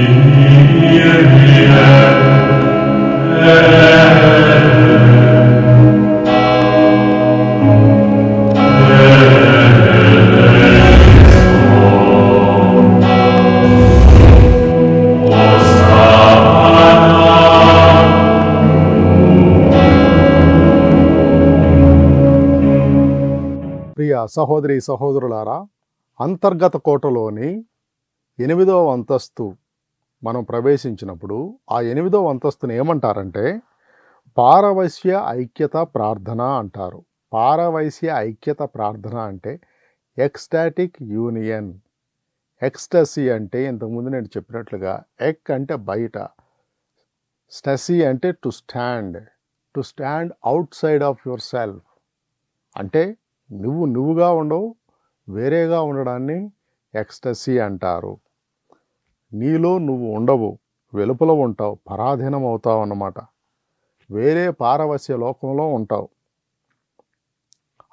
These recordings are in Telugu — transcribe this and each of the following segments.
ప్రియ సహోదరి సహోదరులారా, అంతర్గత కోటలోని 8వ అంతస్తు మనం ప్రవేశించినప్పుడు ఆ 8వ అంతస్తుని ఏమంటారంటే పారవశ్య ఐక్యత ప్రార్థన అంటారు. పారవశ్య ఐక్యత ప్రార్థన అంటే ఎక్స్టాటిక్ యూనియన్. ఎక్స్టసీ అంటే ఇంతకుముందు నేను చెప్పినట్లుగా ఎక్ అంటే బయట, స్టసీ అంటే to stand out side of your self. అంటే నువ్వుగా ఉండవు, వేరేగా ఉండడాన్ని ఎక్స్టసీ అంటారు. నీలో నువ్వు ఉండవు, వెలుపల ఉంటావు, పరాధీనం అవుతావు అన్నమాట. వేరే పారవశ్య లోకంలో ఉంటావు.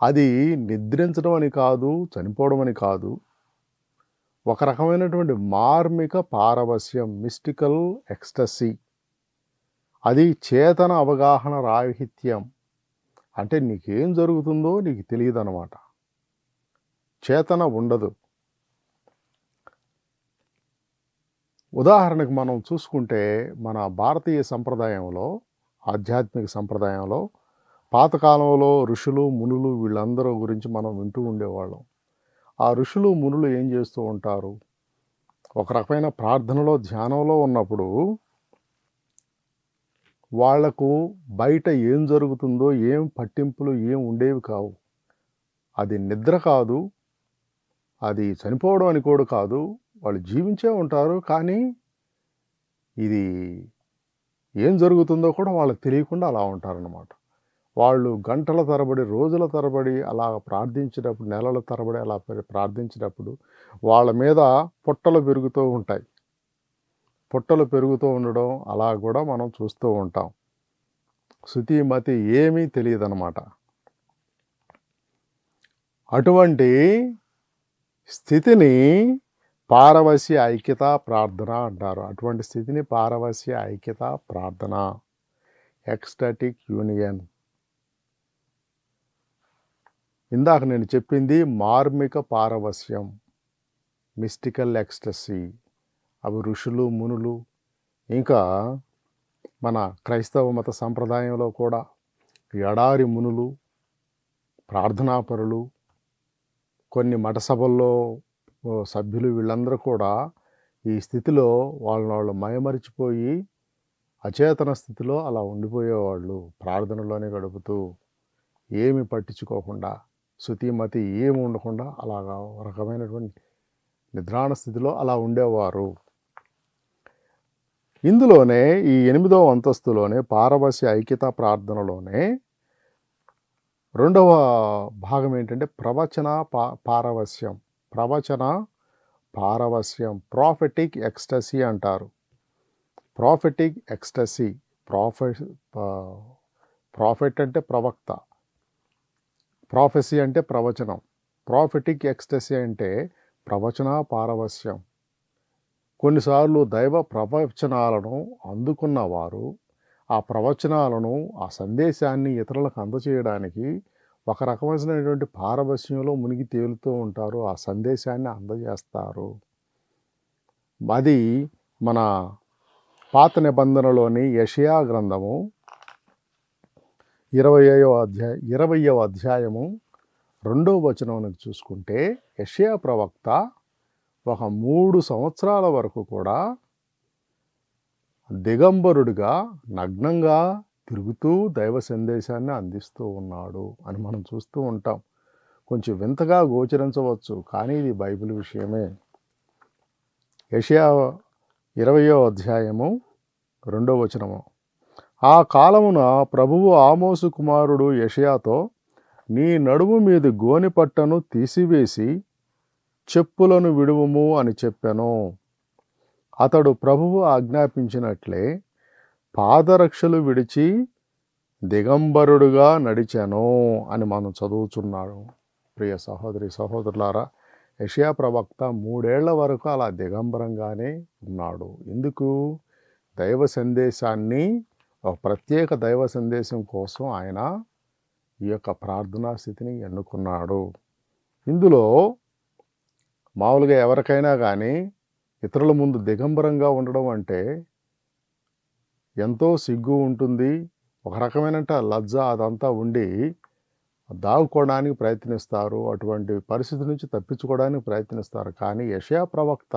అది నిద్రించడం అని కాదు, చనిపోవడం అని కాదు, ఒక రకమైనటువంటి మార్మిక పారవశ్యం, మిస్టికల్ ఎక్స్టసీ. అది చేతన అవగాహన రాహిత్యం. అంటే నీకేం జరుగుతుందో నీకు తెలియదు అన్నమాట. చేతన ఉండదు. ఉదాహరణకు మనం చూసుకుంటే మన భారతీయ సంప్రదాయంలో, ఆధ్యాత్మిక సంప్రదాయంలో పాతకాలంలో ఋషులు మునులు వీళ్ళందరూ గురించి మనం వింటూ ఉండేవాళ్ళం. ఆ ఋషులు మునులు ఏం చేస్తూ ఉంటారు? ఒక రకమైన ప్రార్థనలో, ధ్యానంలో ఉన్నప్పుడు వాళ్లకు బయట ఏం జరుగుతుందో ఏం పట్టింపులు ఏం ఉండేవి కావు. అది నిద్ర కాదు, అది చనిపోవడం అని కూడా కాదు. వాళ్ళు జీవించే ఉంటారు, కానీ ఇది ఏం జరుగుతుందో కూడా వాళ్ళకి తెలియకుండా అలా ఉంటారన్నమాట. వాళ్ళు గంటల తరబడి, రోజుల తరబడి అలా ప్రార్థించేటప్పుడు, నెలల తరబడి అలా ప్రార్థించేటప్పుడు వాళ్ళ మీద పొట్టలు పెరుగుతూ ఉంటాయి. పొట్టలు పెరుగుతూ ఉండడం అలా కూడా మనం చూస్తూ ఉంటాం. శృతిమతి ఏమీ తెలియదన్నమాట. అటువంటి స్థితిని పారవశ్య ఐక్యత ప్రార్థన అంటారు. అటువంటి స్థితిని పారవశ్య ఐక్యత ప్రార్థన, ఎక్స్టాటిక్ యూనియన్. ఇందాక నేను చెప్పింది మార్మిక పారవశ్యం, మిస్టికల్ ఎక్స్టసీ. అవి ఋషులు మునులు, ఇంకా మన క్రైస్తవ మత సంప్రదాయంలో కూడా ఎడారి మునులు, ప్రార్థనాపరులు, కొన్ని మఠ సభల్లో సభ్యులు, వీళ్ళందరూ కూడా ఈ స్థితిలో వాళ్ళు మయమరిచిపోయి అచేతన స్థితిలో అలా ఉండిపోయేవాళ్ళు. ప్రార్థనలోనే గడుపుతూ ఏమి పట్టించుకోకుండా, శృతిమతి ఏమి ఉండకుండా అలాగా రకమైనటువంటి నిద్రాణ స్థితిలో అలా ఉండేవారు. ఇందులోనే ఈ 8వ అంతస్తులోనే పారవశ్య ఐక్యతా ప్రార్థనలోనే రెండవ భాగం ఏంటంటే ప్రవచన పారవశ్యం. ప్రవచన పారవశ్యం, ప్రాఫెటిక్ ఎక్స్టసీ అంటారు. Prophetic ecstasy. ప్రాఫెట్ అంటే ప్రవక్త, ప్రాఫెసీ అంటే ప్రవచనం. ప్రాఫెటిక్ ఎక్స్టసీ అంటే ప్రవచన పారవశ్యం. కొన్నిసార్లు దైవ ప్రవచనాలను అందుకున్నవారు ఆ ప్రవచనాలను, ఆ సందేశాన్ని ఇతరులకు అందచేయడానికి ఒక రకమైనటువంటి పారవశ్యంలో మునిగి తేలుతూ ఉంటారు. ఆ సందేశాన్ని అందజేస్తారు. అది మన పాత నిబంధనలోని యెషయా గ్రంథము 20వ అధ్యాయము 2వ వచనం చూసుకుంటే, యెషయా ప్రవక్త ఒక 3 సంవత్సరాల వరకు కూడా దిగంబరుడిగా, నగ్నంగా తిరుగుతూ దైవ సందేశాన్ని అందిస్తూ ఉన్నాడు అని మనం చూస్తూ ఉంటాం. కొంచెం వింతగా గోచరించవచ్చు, కానీ ఇది బైబిల్ విషయమే. యెషయా 20వ అధ్యాయము 2వ వచనము. ఆ కాలమున ప్రభువు ఆమోసు కుమారుడు యెషయాతో, నీ నడుము మీద గోనెపట్టను తీసివేసి చెప్పులను విడువుము అని చెప్పెను. అతడు ప్రభువు ఆజ్ఞాపించినట్లే పాదరక్షలు విడిచి దిగంబరుడుగా నడిచెను అని మనం చదువుచున్నాడు. ప్రియ సహోదరి సహోదరులారా, యెషయా ప్రవక్త 3 ఏళ్ల వరకు అలా దిగంబరంగానే ఉన్నాడు. ఎందుకు? దైవ సందేశాన్ని, ఒక ప్రత్యేక దైవ సందేశం కోసం ఆయన ఈ యొక్క ప్రార్థనా స్థితిని ఎన్నుకున్నాడు. ఇందులో మామూలుగా ఎవరికైనా కానీ ఇతరుల ముందు దిగంబరంగా ఉండడం అంటే ఎంతో సిగ్గు ఉంటుంది. ఒక రకమైన లజ్జ అదంతా ఉండి దాగుకోవడానికి ప్రయత్నిస్తారు. అటువంటి పరిస్థితి నుంచి తప్పించుకోవడానికి ప్రయత్నిస్తారు. కానీ యెషయా ప్రవక్త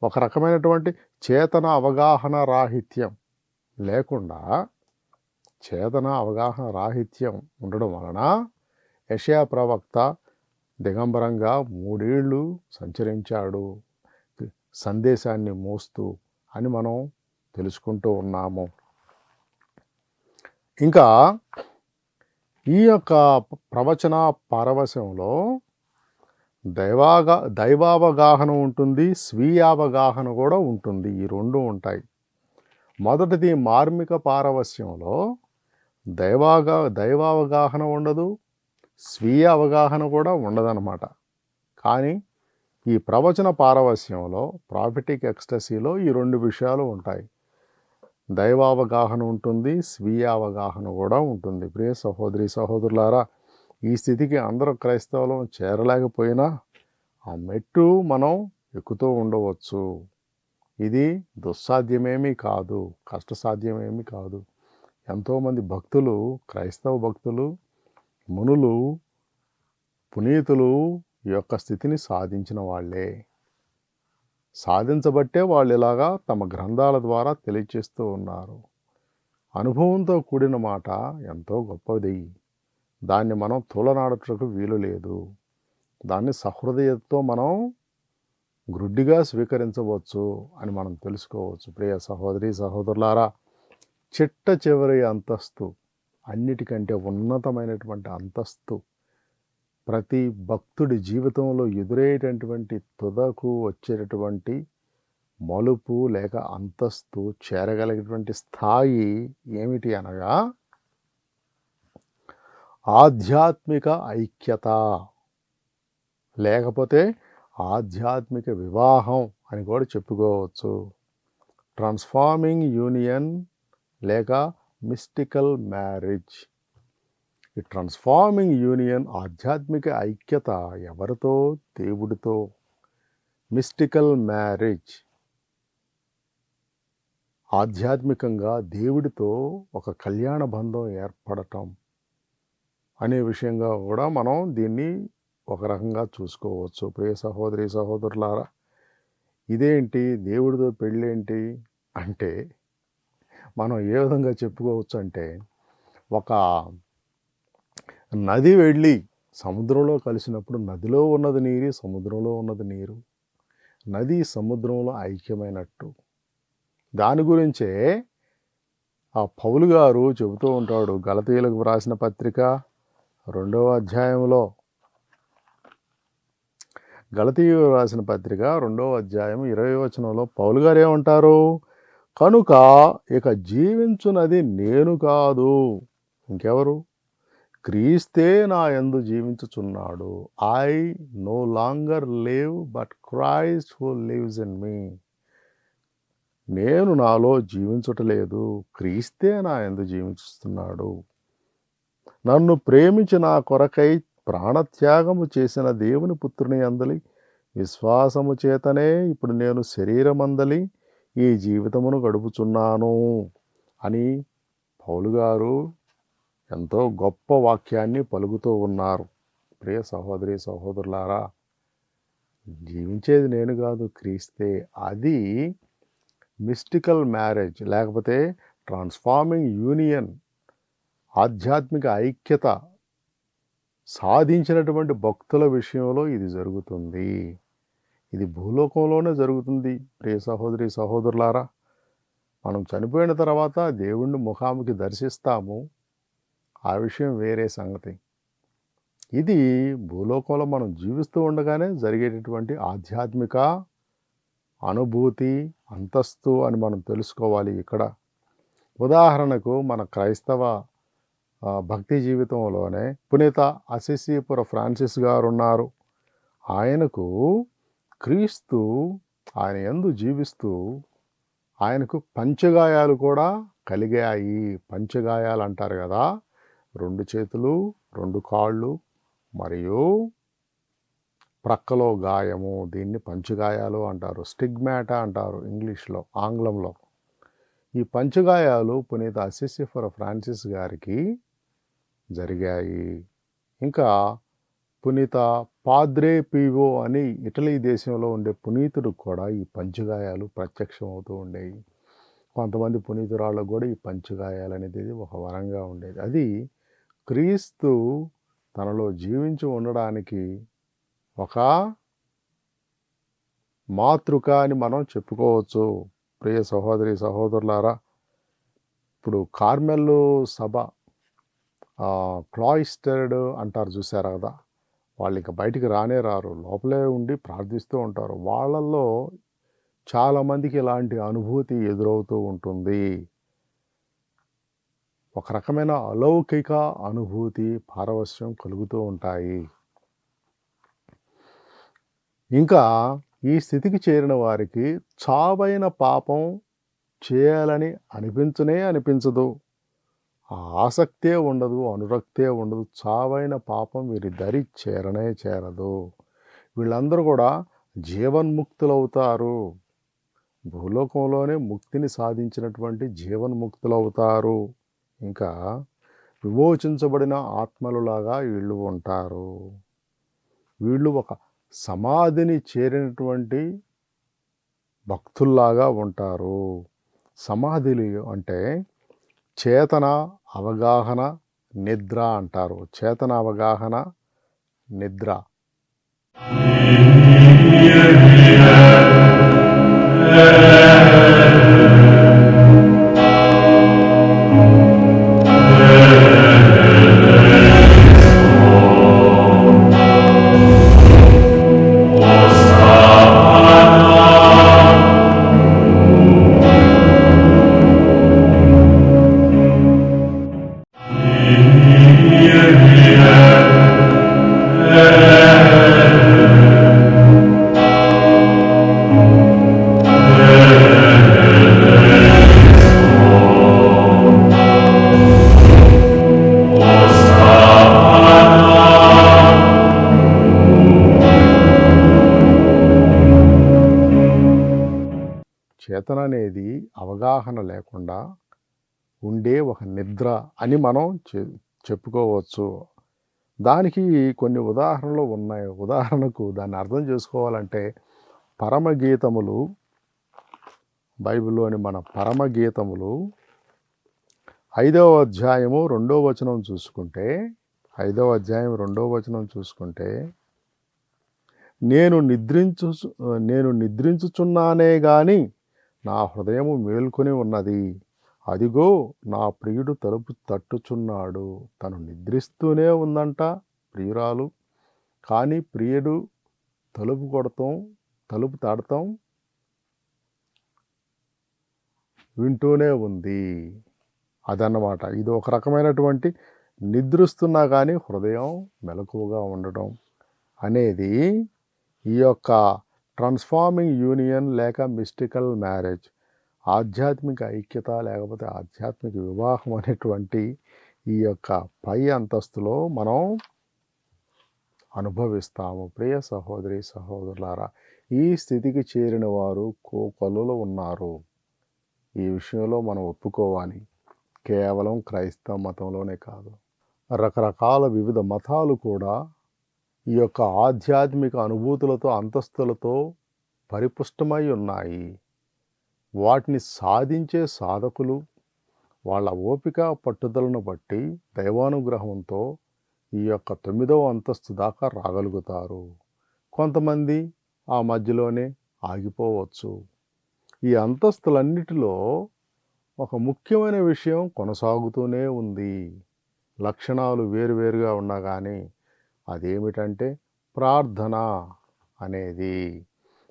ఒక రకమైనటువంటి చేతన అవగాహన రాహిత్యం లేకుండా, చేతన అవగాహన రాహిత్యం ఉండడం వలన యెషయా ప్రవక్త దిగంబరంగా 3 ఏళ్ళు సంచరించాడు సందేశాన్ని మోస్తూ అని మనం తెలుసుకుంటూ ఉన్నాము. ఇంకా ఈ యొక్క ప్రవచన పారవశ్యంలో దైవావగాహన ఉంటుంది, స్వీయావగాహన కూడా ఉంటుంది. ఈ రెండు ఉంటాయి. మొదటిది మార్మిక పారవశ్యంలో దైవావగాహన ఉండదు, స్వీయ అవగాహన కూడా ఉండదన్నమాట. కానీ ఈ ప్రవచన పారవశ్యంలో, ప్రాఫిటిక్ ఎక్స్టసీలో ఈ 2 విషయాలు ఉంటాయి. దైవావగాహన ఉంటుంది, స్వీయ అవగాహన కూడా ఉంటుంది. ప్రియ సహోదరి సహోదరులారా, ఈ స్థితికి అందరూ క్రైస్తవులు చేరలేకపోయినా ఆ మెట్టు మనం ఎక్కుతూ ఉండవచ్చు. ఇది దుస్సాధ్యమేమీ కాదు, కష్టసాధ్యమేమీ కాదు. ఎంతోమంది భక్తులు, క్రైస్తవ భక్తులు, మునులు, పునీతులు ఈ యొక్క స్థితిని సాధించిన వాళ్ళే. సాధించబట్టే వాళ్ళు ఇలాగా తమ గ్రంథాల ద్వారా తెలియచేస్తూ ఉన్నారు. అనుభవంతో కూడిన మాట ఎంతో గొప్పది. దాన్ని మనం తూలనాడటకు వీలు లేదు. దాన్ని సహృదయతతో మనం గ్రుడ్డిగా స్వీకరించవచ్చు అని మనం తెలుసుకోవచ్చు. ప్రియ సహోదరి సహోదరులారా, చిట్ట చివరి అంతస్తు, అన్నిటికంటే ఉన్నతమైనటువంటి అంతస్తు, ప్రతి భక్తుడి జీవితంలో ఎదురయ్యేటటువంటి తుదకు వచ్చేటటువంటి మలుపు లేక అంతస్తు, చేరగలిగేటువంటి స్థాయి ఏమిటి అనగా ఆధ్యాత్మిక ఐక్యత, లేకపోతే ఆధ్యాత్మిక వివాహం అని కూడా చెప్పుకోవచ్చు. ట్రాన్స్ఫార్మింగ్ యూనియన్ లేక మిస్టికల్ మ్యారేజ్. ఈ ట్రాన్స్ఫార్మింగ్ యూనియన్, ఆధ్యాత్మిక ఐక్యత ఎవరితో? దేవుడితో. మిస్టికల్ మ్యారేజ్, ఆధ్యాత్మికంగా దేవుడితో ఒక కళ్యాణ బంధం ఏర్పడటం అనే విషయంగా కూడా మనం దీన్ని ఒక రకంగా చూసుకోవచ్చు. ప్రియ సహోదరి సహోదరులారా, ఇదేంటి దేవుడితో పెళ్ళేంటి అంటే మనం ఏ విధంగా చెప్పుకోవచ్చు అంటే, ఒక నది వెళ్ళి సముద్రంలో కలిసినప్పుడు నదిలో ఉన్నది నీరు, సముద్రంలో ఉన్నది నీరు, నది సముద్రంలో ఐక్యమైనట్టు. దాని గురించే ఆ పౌలు గారు చెబుతూ ఉంటాడు. గలతీయులకు వ్రాసిన పత్రిక 2వ అధ్యాయంలో, గలతీయులకు వ్రాసిన పత్రిక 2వ అధ్యాయం 20వ వచనంలో పౌలు గారు ఏమంటారు? కనుక ఇక జీవించున్నది నేను కాదు, ఇంకెవరు? క్రీస్తే నా యందు జీవించుచున్నాడు. I no longer live but Christ who lives in me. నేను నాలో జీవించటలేదు, క్రీస్తే నా యందు జీవించుతున్నాడు. నన్ను ప్రేమించి నా కొరకై ప్రాణత్యాగము చేసిన దేవుని పుత్రుని అందలి విశ్వాసము చేతనే ఇప్పుడు నేను శరీరమందలి ఈ జీవితమును గడుపుచున్నాను అని పౌలు గారు ఎంతో గొప్ప వాక్యాన్ని పలుకుతూ ఉన్నారు. ప్రియ సహోదరి సహోదరులారా, జీవించేది నేను కాదు, క్రీస్తే. అది మిస్టికల్ మ్యారేజ్ లేకపోతే ట్రాన్స్ఫార్మింగ్ యూనియన్, ఆధ్యాత్మిక ఐక్యత సాధించినటువంటి భక్తుల విషయంలో ఇది జరుగుతుంది. ఇది భూలోకంలోనే జరుగుతుంది. ప్రియ సహోదరి సహోదరులారా, మనం చనిపోయిన తర్వాత దేవుణ్ణి ముఖాముఖి దర్శిస్తాము, ఆ విషయం వేరే సంగతి. ఇది భూలోకంలో మనం జీవిస్తూ ఉండగానే జరిగేటటువంటి ఆధ్యాత్మిక అనుభూతి, అంతస్తు అని మనం తెలుసుకోవాలి. ఇక్కడ ఉదాహరణకు మన క్రైస్తవ భక్తి జీవితంలోనే పునీత అసిసిపుర ఫ్రాన్సిస్ గారు ఉన్నారు. ఆయనకు క్రీస్తు ఆయన యందు జీవిస్తూ ఆయనకు పంచగాయాలు కూడా కలిగాయి. పంచగాయాలు అంటారు కదా, 2 చేతులు, 2 కాళ్ళు మరియు ప్రక్కలో గాయము. దీన్ని పంచగాయాలు అంటారు. స్టిగ్మాటా అంటారు ఇంగ్లీష్లో, ఆంగ్లంలో. ఈ పంచగాయాలు పునీత అసిసిఫర్ ఫ్రాన్సిస్ గారికి జరిగాయి. ఇంకా పునీత పాద్రే పీవో అని ఇటలీ దేశంలో ఉండే పునీతుడికి కూడా ఈ పంచగాయాలు ప్రత్యక్షం అవుతూ ఉండేవి. కొంతమంది పునీతురాళ్ళకు కూడా ఈ పంచగాయాలు అనేది ఒక వరంగా ఉండేది. అది క్రీస్తు తనలో జీవించి ఉండడానికి ఒక మాతృక అని మనం చెప్పుకోవచ్చు. ప్రియ సహోదరి సహోదరులారా, ఇప్పుడు కార్మెల్ సభ క్లాయిస్టర్డ్ అంటారు చూసారా కదా, వాళ్ళు ఇక బయటికి రానే రారు, లోపలే ఉండి ప్రార్థిస్తూ ఉంటారు. వాళ్ళల్లో చాలామందికి ఇలాంటి అనుభూతి ఎదురవుతూ ఉంటుంది. ఒక రకమైన అలౌకిక అనుభూతి, పారవశ్యం కలుగుతూ ఉంటాయి. ఇంకా ఈ స్థితికి చేరిన వారికి చావైన పాపం చేయాలని అనిపించదు. ఆ ఆసక్తే ఉండదు, అనురక్తే ఉండదు. చావైన పాపం వీరి దరి చేరదు. వీళ్ళందరూ కూడా జీవన్ముక్తులవుతారు. భూలోకంలోనే ముక్తిని సాధించినటువంటి జీవన్ముక్తులవుతారు. ఇంకా విమోచించబడిన ఆత్మలులాగా వీళ్ళు ఉంటారు. వీళ్ళు ఒక సమాధిని చేరినటువంటి భక్తుల్లాగా ఉంటారు. సమాధులు అంటే చేతన, అవగాహన, నిద్ర అంటారు. చేతన, అవగాహన, నిద్ర. చేతన అనేది అవగాహన లేకుండా ఉండే ఒక నిద్ర అని మనం చెప్పుకోవచ్చు. దానికి కొన్ని ఉదాహరణలు ఉన్నాయి. ఉదాహరణకు దాన్ని అర్థం చేసుకోవాలంటే పరమగీతములు, బైబిల్లోని మన పరమగీతములు 5వ అధ్యాయము 2వ వచనం చూసుకుంటే, 5వ అధ్యాయం 2వ వచనం చూసుకుంటే, నేను నిద్రించుచున్నానే గాని నా హృదయము మేల్కొని ఉన్నది. అదిగో నా ప్రియుడు తలుపు తట్టుచున్నాడు. తను నిద్రిస్తూనే ఉందంట ప్రియురాలు, కానీ ప్రియుడు తలుపు తడతాం వింటూనే ఉంది. అదన్నమాట. ఇది ఒక రకమైనటువంటి నిద్రిస్తున్నా కానీ హృదయం మెలకువగా ఉండడం అనేది ఈ యొక్క ట్రాన్స్ఫార్మింగ్ యూనియన్ లేక మిస్టికల్ మ్యారేజ్, ఆధ్యాత్మిక ఐక్యత లేకపోతే ఆధ్యాత్మిక వివాహం అనేటువంటి ఈ యొక్క పై అంతస్తులో మనం అనుభవిస్తాము. ప్రియ సహోదరి సహోదరులారా, ఈ స్థితికి చేరిన వారు కోకొల్లులో ఉన్నారు. ఈ విషయంలో మనం ఒప్పుకోవాలి. కేవలం క్రైస్తవ మతంలోనే కాదు, రకరకాల వివిధ మతాలు కూడా ఈ యొక్క ఆధ్యాత్మిక అనుభూతులతో, అంతస్తులతో పరిపుష్టమై ఉన్నాయి. వాటిని సాధించే సాధకులు వాళ్ళ ఓపిక పట్టుదలను బట్టి దైవానుగ్రహంతో ఈ యొక్క 9వ అంతస్తు దాకా రాగలుగుతారు. కొంతమంది ఆ మధ్యలోనే ఆగిపోవచ్చు. ఈ అంతస్తులన్నిటిలో ఒక ముఖ్యమైన విషయం కొనసాగుతూనే ఉంది. లక్షణాలు వేరువేరుగా ఉన్నా కానీ అదేమిటంటే ప్రార్థన అనేది.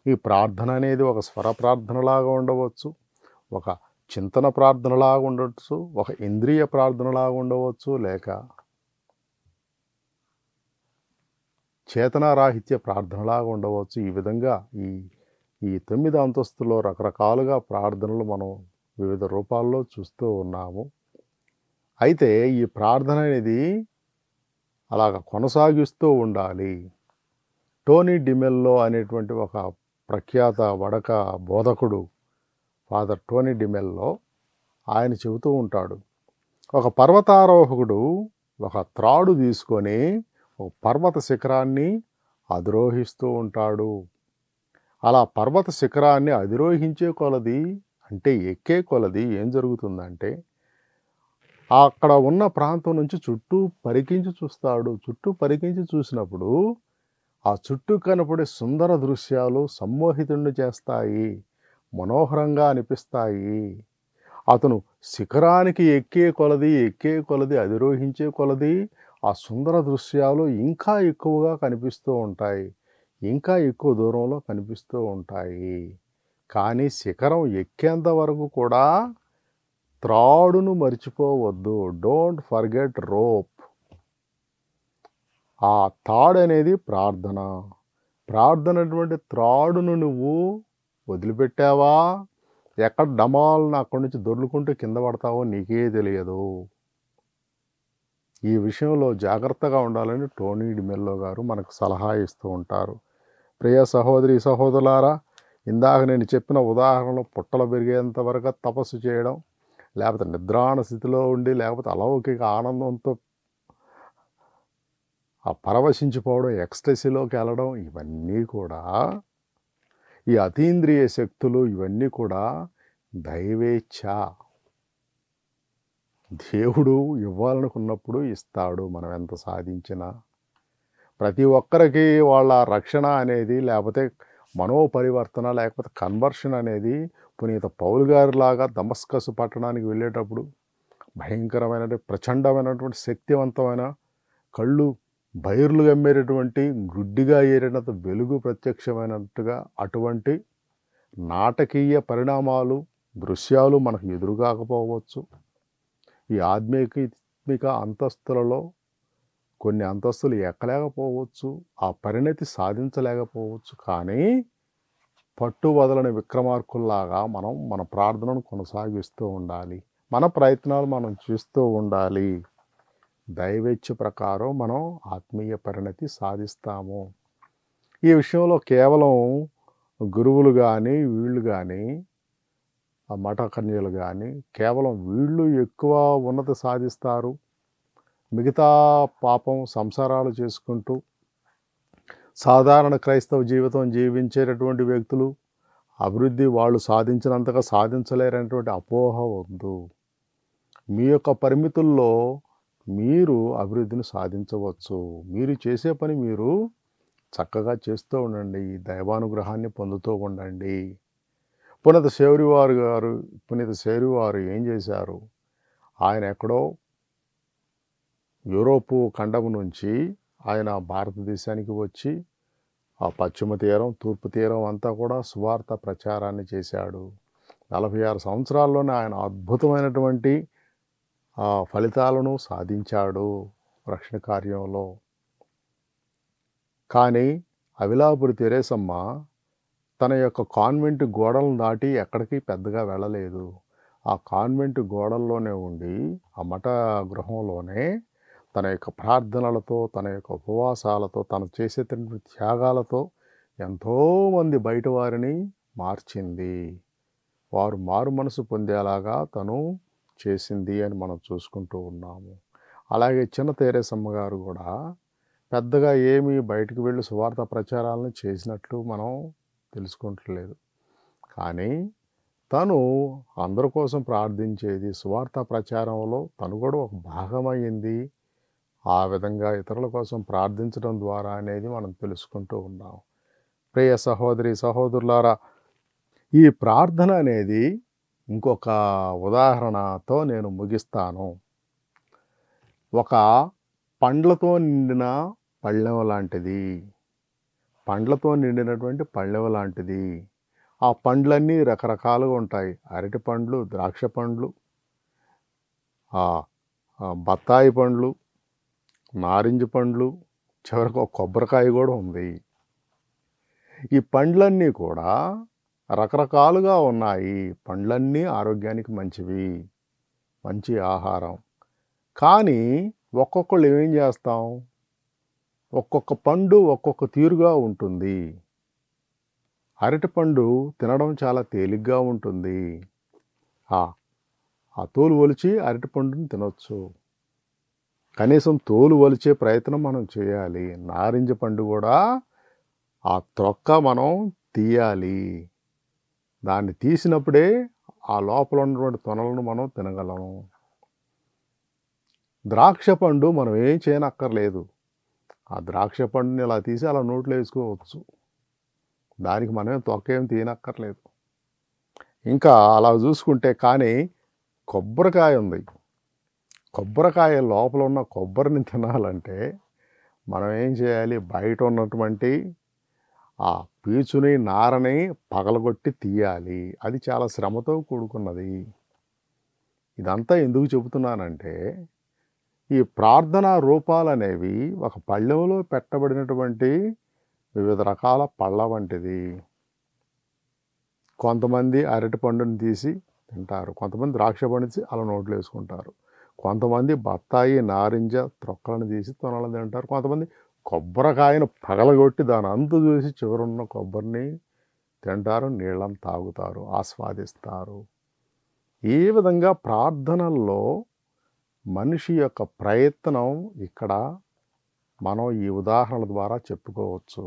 ఈ ప్రార్థన అనేది ఒక స్వర ప్రార్థనలాగా ఉండవచ్చు, ఒక చింతన ప్రార్థనలాగా ఉండవచ్చు, ఒక ఇంద్రియ ప్రార్థనలాగా ఉండవచ్చు, లేక చేతనారాహిత్య ప్రార్థనలాగా ఉండవచ్చు. ఈ విధంగా ఈ ఈ 9 అంతస్తులో రకరకాలుగా ప్రార్థనలు మనం వివిధ రూపాల్లో చూస్తూ ఉన్నాము. అయితే ఈ ప్రార్థన అనేది అలాగ కొనసాగిస్తూ ఉండాలి. టోనీ డిమెల్లో అనేటువంటి ఒక ప్రఖ్యాత వడక బోధకుడు ఫాదర్ టోనీ డిమెల్లో ఆయన చెబుతూ ఉంటాడు, ఒక పర్వతారోహకుడు ఒక త్రాడు తీసుకొని ఒక పర్వత శిఖరాన్ని అధిరోహిస్తూ ఉంటాడు. అలా పర్వత శిఖరాన్ని అధిరోహించే కొలది, అంటే ఎక్కే కొలది ఏం జరుగుతుందంటే అక్కడ ఉన్న ప్రాంతం నుంచి చుట్టూ పరికించి చూస్తాడు. చుట్టూ పరికించి చూసినప్పుడు ఆ చుట్టూ కనపడే సుందర దృశ్యాలు సమ్మోహితుణ్ణి చేస్తాయి, మనోహరంగా అనిపిస్తాయి. అతను శిఖరానికి ఎక్కే కొలది అధిరోహించే కొలది ఆ సుందర దృశ్యాలు ఇంకా ఎక్కువగా కనిపిస్తూ ఉంటాయి, ఇంకా ఎక్కువ దూరంలో కనిపిస్తూ ఉంటాయి. కానీ శిఖరం ఎక్కేంత వరకు కూడా త్రాడును మర్చిపోవద్దు. Don't forget rope. ఆ తాడు అనేది ప్రార్థన. ప్రార్థనటువంటి త్రాడును నువ్వు వదిలిపెట్టావా, ఎక్కడ డమాలను అక్కడి నుంచి దొర్లుకుంటూ కింద పడతావో నీకే తెలియదు. ఈ విషయంలో జాగ్రత్తగా ఉండాలని టోనీ డిమెల్లో గారు మనకు సలహా ఇస్తూ ఉంటారు. ప్రియ సహోదరి సహోదరులారా, ఇందాక నేను చెప్పిన ఉదాహరణలో పుట్టలు పెరిగేంత వరకు తపస్సు చేయడం, లేకపోతే నిద్రాణ స్థితిలో ఉండి, లేకపోతే అలౌకిక ఆనందంతో ఆ పరవశించిపోవడం, ఎక్స్టసీలోకి వెళ్ళడం, ఇవన్నీ కూడా ఈ అతీంద్రియ శక్తులు, ఇవన్నీ కూడా దైవేచ్ఛ. దేవుడు ఇవ్వాలనుకున్నప్పుడు ఇస్తాడు. మనం ఎంత సాధించినా ప్రతి ఒక్కరికి వాళ్ళ రక్షణ అనేది, లేకపోతే మనోపరివర్తన, లేకపోతే కన్వర్షన్ అనేది పునీత పౌలు గారి లాగా దమస్కసు పట్టణానికి వెళ్ళేటప్పుడు భయంకరమైన ప్రచండమైనటువంటి శక్తివంతమైన కళ్ళు బైర్లు గమ్మేటటువంటి గుడ్డిగా ఏరినంత వెలుగు ప్రత్యక్షమైనట్టుగా అటువంటి నాటకీయ పరిణామాలు, దృశ్యాలు మనకు ఎదురుగాకపోవచ్చు. ఈ ఆధ్యాత్మిక అంతస్తులలో కొన్ని అంతస్తులు ఎక్కలేకపోవచ్చు, ఆ పరిణతి సాధించలేకపోవచ్చు. కానీ పట్టు వదలని విక్రమార్కుల్లాగా మనం మన ప్రార్థనను కొనసాగిస్తూ ఉండాలి. మన ప్రయత్నాలు మనం చేస్తూ ఉండాలి. దైవేచ్ఛ ప్రకారం మనం ఆత్మీయ పరిణతి సాధిస్తాము. ఈ విషయంలో కేవలం గురువులు కానీ, వీళ్ళు కానీ, మఠకన్యలు కానీ, కేవలం వీళ్ళు ఎక్కువ ఉన్నతి సాధిస్తారు. మిగతా పాపం సంసారాలు చేసుకుంటూ సాధారణ క్రైస్తవ జీవితం జీవించేటటువంటి వ్యక్తులు అభివృద్ధి వాళ్ళు సాధించినంతగా సాధించలేరనేటువంటి అపోహ వద్దు. మీ యొక్క పరిమితుల్లో మీరు అభివృద్ధిని సాధించవచ్చు. మీరు చేసే పని మీరు చక్కగా చేస్తూ ఉండండి, దైవానుగ్రహాన్ని పొందుతూ ఉండండి. పునీత శేరి వారు ఏం చేశారు? ఆయన ఎక్కడో యూరోపు ఖండం నుంచి ఆయన భారతదేశానికి వచ్చి ఆ పశ్చిమ తీరం, తూర్పు తీరం అంతా కూడా సువార్త ప్రచారాన్ని చేశాడు. 46 సంవత్సరాల్లోనే ఆయన అద్భుతమైనటువంటి ఫలితాలను సాధించాడు రక్షణ కార్యంలో. కానీ అవిలాపురి తెరేసమ్మ తన యొక్క కాన్వెంట్ గోడలను దాటి ఎక్కడికి పెద్దగా వెళ్ళలేదు. ఆ కాన్వెంట్ గోడల్లోనే ఉండి, ఆ మఠ గృహంలోనే తన యొక్క ప్రార్థనలతో, తన యొక్క ఉపవాసాలతో, తను చేసేటటువంటి త్యాగాలతో ఎంతోమంది బయట వారిని మార్చింది. వారు మారు మనసు పొందేలాగా తను చేసింది అని మనం చూసుకుంటూ ఉన్నాము. అలాగే చిన్న తెరేసమ్మ గారు కూడా పెద్దగా ఏమీ బయటకు వెళ్ళి సువార్త ప్రచారాలను చేసినట్లు మనం తెలుసుకుంటలేదు. కానీ తను అందరి కోసం ప్రార్థించేది, సువార్త ప్రచారంలో తను కూడా ఒక భాగమైంది. ఆ విధంగా ఇతరుల కోసం ప్రార్థించడం ద్వారా అనేది మనం తెలుసుకుంటూ ఉన్నాం. ప్రియ సహోదరి సహోదరులారా, ఈ ప్రార్థన అనేది ఇంకొక ఉదాహరణతో నేను ముగిస్తాను. ఒక పండ్లతో నిండిన పళ్ళెం లాంటిది, పండ్లతో నిండినటువంటి పళ్ళెం లాంటిది. ఆ పండ్లన్నీ రకరకాలుగా ఉంటాయి. అరటి పండ్లు, ద్రాక్ష పండ్లు, బత్తాయి పండ్లు, నారింజ పండ్లు, చివరికి ఒక కొబ్బరికాయ కూడా ఉంది. ఈ పండ్లన్నీ కూడా రకరకాలుగా ఉన్నాయి. పండ్లన్నీ ఆరోగ్యానికి మంచివి, మంచి ఆహారం. కానీ ఒక్కొక్కళ్ళు ఏం చేస్తాం, ఒక్కొక్క పండు ఒక్కొక్క తీరుగా ఉంటుంది. అరటిపండు తినడం చాలా తేలిగ్గా ఉంటుంది. ఆ తోలు ఒలిచి అరటిపండుని తినొచ్చు. కనీసం తోలు ఒలిచే ప్రయత్నం మనం చేయాలి. నారింజ పండు కూడా ఆ తొక్క మనం తీయాలి. దాన్ని తీసినప్పుడే ఆ లోపల ఉన్నటువంటి తొనలను మనం తినగలము. ద్రాక్ష పండు మనం ఏం చేయనక్కర్లేదు. ఆ ద్రాక్ష పండుని ఇలా తీసి అలా నోట్లో వేసుకోవచ్చు. దానికి మనం తొక్క ఏం తీయనక్కర్లేదు. ఇంకా అలా చూసుకుంటే కానీ కొబ్బరికాయ ఉంది. కొబ్బరికాయ లోపల ఉన్న కొబ్బరిని తినాలంటే మనం ఏం చేయాలి, బయట ఉన్నటువంటి ఆ పీచుని నారని పగలగొట్టి తీయాలి. అది చాలా శ్రమతో కూడుకున్నది. ఇదంతా ఎందుకు చెబుతున్నానంటే, ఈ ప్రార్థనా రూపాలు అనేవి ఒక పళ్ళెంలో పెట్టబడినటువంటి వివిధ రకాల పళ్ళ వంటిది. కొంతమంది అరటి పండుని తీసి తింటారు, కొంతమంది ద్రాక్ష పండు అలా నోట్లో వేసుకుంటారు, కొంతమంది బత్తాయి నారింజ త్రొక్కలను తీసి తొనలను తింటారు, కొంతమంది కొబ్బరికాయను పగలగొట్టి దాని అంతు చూసి చివరున్న కొబ్బరిని తింటారు, నీళ్ళని తాగుతారు, ఆస్వాదిస్తారు. ఈ విధంగా ప్రార్థనల్లో మనిషి యొక్క ప్రయత్నం ఇక్కడ మనం ఈ ఉదాహరణల ద్వారా చెప్పుకోవచ్చు.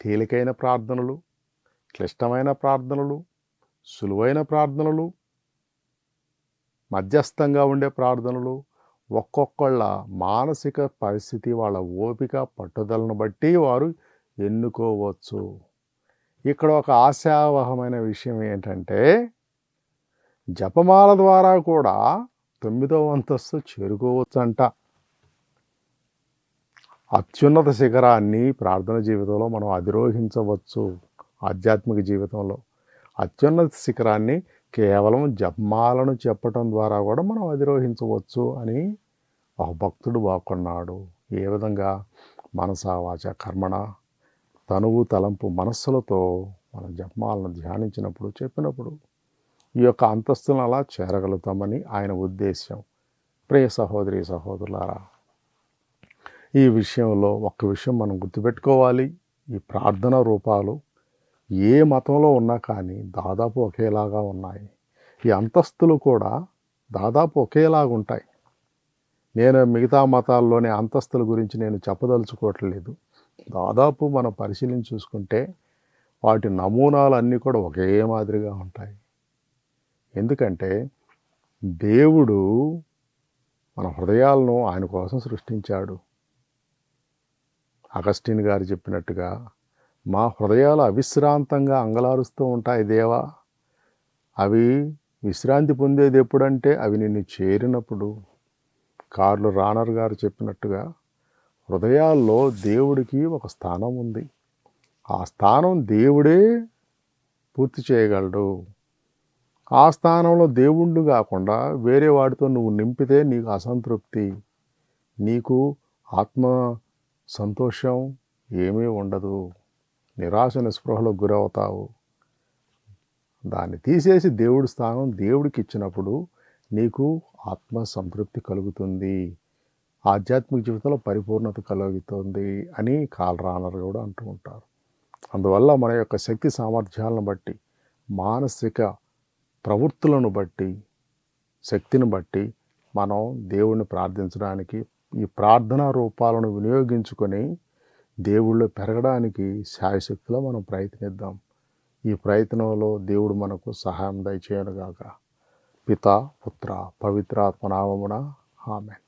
తేలికైన ప్రార్థనలు, క్లిష్టమైన ప్రార్థనలు, సులువైన ప్రార్థనలు, మధ్యస్థంగా ఉండే ప్రార్థనలు, ఒక్కొక్కళ్ళ మానసిక పరిస్థితి, వాళ్ళ ఓపిక పట్టుదలను బట్టి వారు ఎన్నుకోవచ్చు. ఇక్కడ ఒక ఆశావహమైన విషయం ఏంటంటే, జపమాల ద్వారా కూడా 9వ అంతస్తు చేరుకోవచ్చంట. అత్యున్నత శిఖరాన్ని ప్రార్థన జీవితంలో మనం అధిరోహించవచ్చు. ఆధ్యాత్మిక జీవితంలో అత్యున్నత శిఖరాన్ని కేవలం జపమాలను చెప్పటం ద్వారా కూడా మనం అధిరోహించవచ్చు అని ఒక భక్తుడు వాక్కున్నాడు. ఏ విధంగా? మనస వాచ కర్మణ, తనువు తలంపు మనస్సులతో మనం జపమాలను ధ్యానించినప్పుడు, చెప్పినప్పుడు ఈ యొక్క అంతస్తులను అలా చేరగలుగుతామని ఆయన ఉద్దేశం. ప్రియ సహోదరి సహోదరులారా, ఈ విషయంలో ఒక్క విషయం మనం గుర్తుపెట్టుకోవాలి. ఈ ప్రార్థన రూపాలు ఏ మతంలో ఉన్నా కానీ దాదాపు ఒకేలాగా ఉన్నాయి. ఈ అంతస్తులు కూడా దాదాపు ఒకేలాగా ఉంటాయి. నేను మిగతా మతాల్లోని అంతస్తుల గురించి నేను చెప్పదలుచుకోవట్లేదు. దాదాపు మనం పరిశీలించి చూసుకుంటే వాటి నమూనాలు అన్నీ కూడా ఒకే మాదిరిగా ఉంటాయి. ఎందుకంటే దేవుడు మన హృదయాలను ఆయన కోసం సృష్టించాడు. అగస్టిన్ గారు చెప్పినట్టుగా, మా హృదయాలు అవిశ్రాంతంగా అంగలారుస్తూ ఉంటాయి దేవా. అవి విశ్రాంతి పొందేది ఎప్పుడంటే అవి నిన్ను చేరినప్పుడు. కార్ల్ రానర్ గారు చెప్పినట్టుగా, హృదయాల్లో దేవుడికి ఒక స్థానం ఉంది. ఆ స్థానం దేవుడే పూర్తి చేయగలడు. ఆ స్థానంలో దేవుణ్ణి కాకుండా వేరే వాడితో నువ్వు నింపితే నీకు అసంతృప్తి, నీకు ఆత్మ సంతోషం ఏమీ ఉండదు. నిరాశ నిస్పృహలకు గురవుతావు. దాన్ని తీసేసి దేవుడి స్థానం దేవుడికి ఇచ్చినప్పుడు నీకు ఆత్మ సంతృప్తి కలుగుతుంది, ఆధ్యాత్మిక జీవితంలో పరిపూర్ణత కలుగుతుంది అని కార్ల్ రానర్ కూడా అంటూ ఉంటారు. అందువల్ల మన యొక్క శక్తి సామర్థ్యాలను బట్టి, మానసిక ప్రవృత్తులను బట్టి, శక్తిని బట్టి మనం దేవుణ్ణి ప్రార్థించడానికి, ఈ ప్రార్థనా రూపాలను వినియోగించుకొని దేవుళ్ళు పెరగడానికి శాయశక్తిలో మనం ప్రయత్నిద్దాం. ఈ ప్రయత్నంలో దేవుడు మనకు సహాయం దయచేయనుగాక. పిత పుత్ర పవిత్రాత్మ నామమున ఆమేన్.